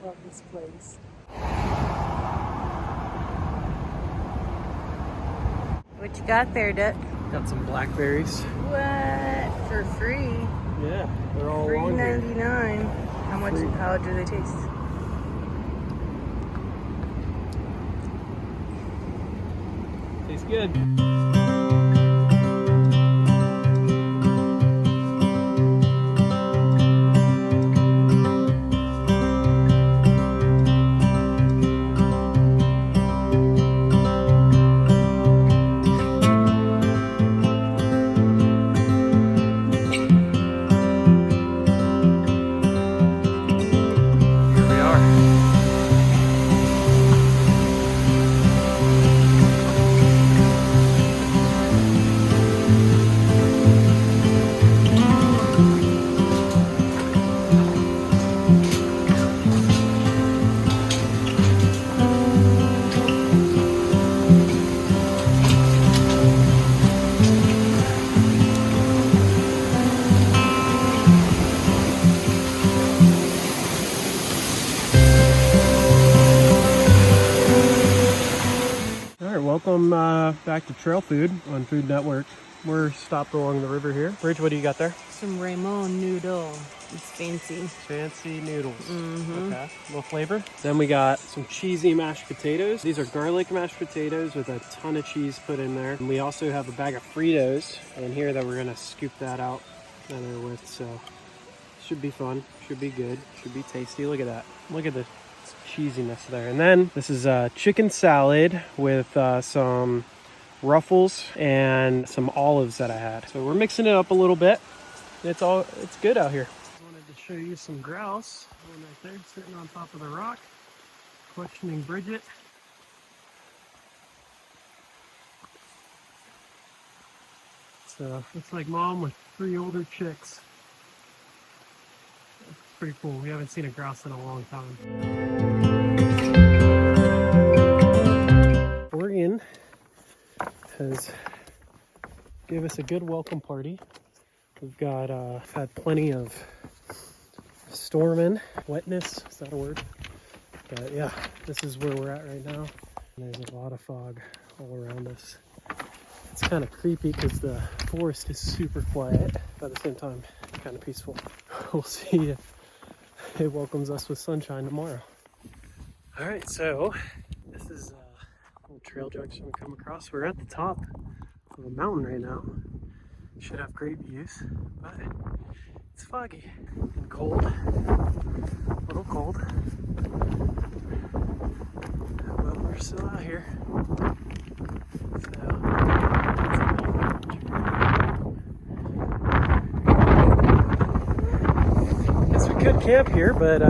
love this place. What you got there, Duck? Got some blackberries. What? For free? Yeah, they're all along here. $3.99. How much? Free. How do they taste? Tastes good. Welcome back to Trail Food on Food Network. We're stopped along the river here. Bridge, what do you got there? Some Raymond noodle. It's fancy. Fancy noodles. Mm-hmm. Okay, a little flavor. Then we got some cheesy mashed potatoes. These are garlic mashed potatoes with a ton of cheese put in there. And we also have a bag of Fritos in here that we're gonna scoop that out with. So should be fun, should be good, should be tasty. Look at that. Look at the cheesiness there. And then this is a chicken salad with some Ruffles and some olives that I had. So we're mixing it up a little bit. It's good out here. I wanted to show you some grouse. One right there sitting on top of the rock, questioning Bridget. So looks like mom with 3 older chicks. That's pretty cool. We haven't seen a grouse in a long time. Oregon has gave us a good welcome party. We've got had plenty of storming, wetness, is that a word? But yeah, this is where we're at right now. And there's a lot of fog all around us. It's kind of creepy because the forest is super quiet, but at the same time, kind of peaceful. We'll see if it welcomes us with sunshine tomorrow. All right, so this is a little trail junction we come across. We're at the top of a mountain right now. Should have great views, but it's foggy and cold, a little cold, but we're still out here. So, guess we could camp here, but